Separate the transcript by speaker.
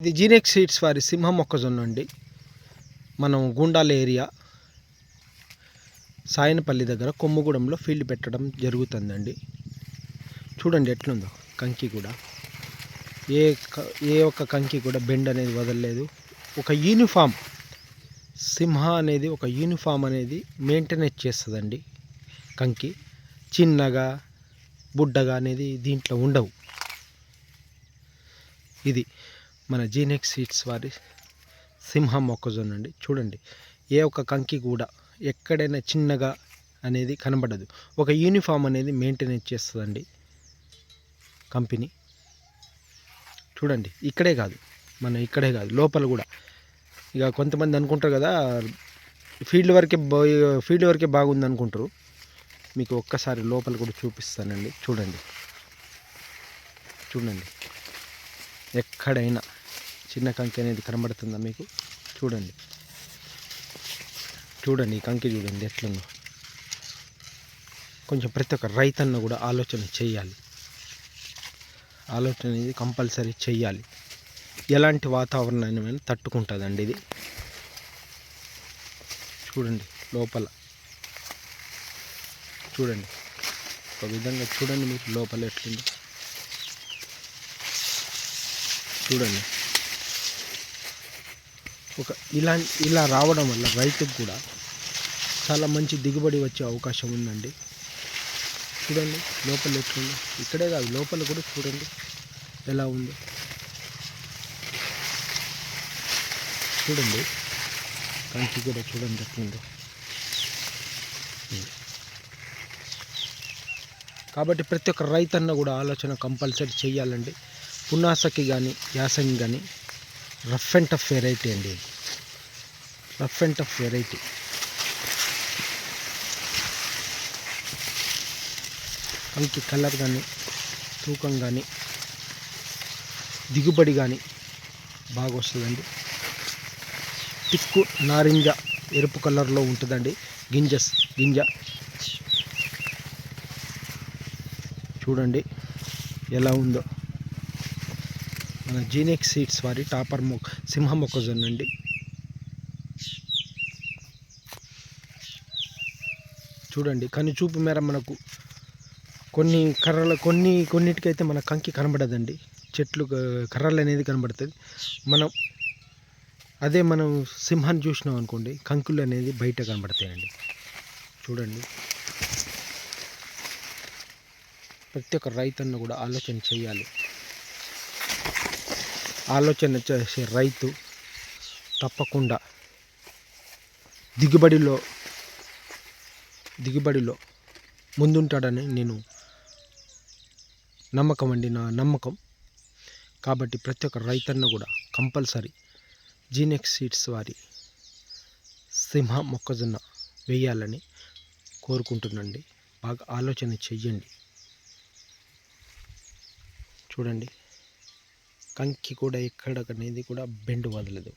Speaker 1: ఇది జీనెక్స్ సీడ్స్ వారి సింహ మొక్కజొన్న అండి. మనం గుండాల ఏరియా సాయనపల్లి దగ్గర కొమ్ముగూడెంలో ఫీల్డ్ పెట్టడం జరుగుతుందండి. చూడండి ఎట్లుందో కంకి కూడా, ఏ ఒక్క కంకి కూడా బెండ్ అనేది వదలలేదు. ఒక యూనిఫామ్ సింహ అనేది ఒక యూనిఫామ్ అనేది మెయింటెనెన్స్ చేస్తుందండి. కంకి చిన్నగా బుడ్డగా అనేది దీంట్లో ఉండవు. ఇది మన జీనెక్స్ సీడ్స్ వారి సింహం మొక్కజొన్న అండి. చూడండి ఏ ఒక్క కంకి కూడా ఎక్కడైనా చిన్నగా అనేది కనబడదు. ఒక యూనిఫామ్ అనేది మెయింటెనెన్స్ చేస్తుందండి కంపెనీ. చూడండి ఇక్కడే కాదు లోపల కూడా. ఇక కొంతమంది అనుకుంటారు కదా ఫీల్డ్ వరకే బాగుంది అనుకుంటారు. మీకు ఒక్కసారి లోపల కూడా చూపిస్తానండి. చూడండి ఎక్కడైనా చిన్న కంకి అనేది కనబడుతుందా మీకు? చూడండి ఈ కంకి చూడండి ఎట్లుందో. కొంచెం ప్రతి ఒక్క రైతన్న కూడా ఆలోచన అనేది కంపల్సరీ చెయ్యాలి. ఎలాంటి వాతావరణాన్ని తట్టుకుంటుందండి ఇది. చూడండి లోపల చూడండి ఒక విధంగా చూడండి మీరు లోపల ఎట్లుందో చూడండి. ఇలా రావడం వల్ల రైతుకు కూడా చాలా మంచి దిగుబడి వచ్చే అవకాశం ఉందండి. చూడండి లోపల ఎట్లుందో. ఇక్కడే కాదు లోపల కూడా చూడండి ఎలా ఉందో. చూడండి కంకి కూడా చూడండి ఎట్లుందో. కాబట్టి ప్రతి ఒక్క రైతన్న కూడా ఆలోచన కంపల్సరీ చెయ్యాలండి. పునాసకి కానీ యాసంగి కానీ రఫ్ అండ్ టఫ్ వెరైటీ అండి. Rough and tough variety. కంకి కలర్ కానీ తూకం కానీ దిగుబడి కానీ బాగా వస్తుందండి. తిక్కు నారింజ ఎరుపు కలర్లో ఉంటుందండి గింజ. చూడండి ఎలా ఉందో మన జీనెక్స్ సీడ్స్ వారి టాపర్ సింహ మొక్కజొన్న అండి. చూడండి కను చూపు మేర మనకు కొన్నిటికైతే మన కంకి కనబడదండి. చెట్లు కర్రలు అనేది కనబడుతుంది. మనం సింహాన్ని చూసినాం అనుకోండి కంకులు అనేది బయట కనబడతాయండి. చూడండి ప్రతి ఒక్క రైతన్న కూడా ఆలోచన చేయాలి. ఆలోచన చేసే రైతు తప్పకుండా దిగుబడిలో ముందుంటాడని నేను నా నమ్మకం. కాబట్టి ప్రతి ఒక్క రైతన్న కూడా కంపల్సరీ జీనెక్స్ సీడ్స్ వారి సింహ మొక్కజొన్న వేయాలని కోరుకుంటున్నాండి. బాగా ఆలోచన చెయ్యండి. చూడండి కంకి కూడా ఎక్కడనేది కూడా బెండ్ వదలదు.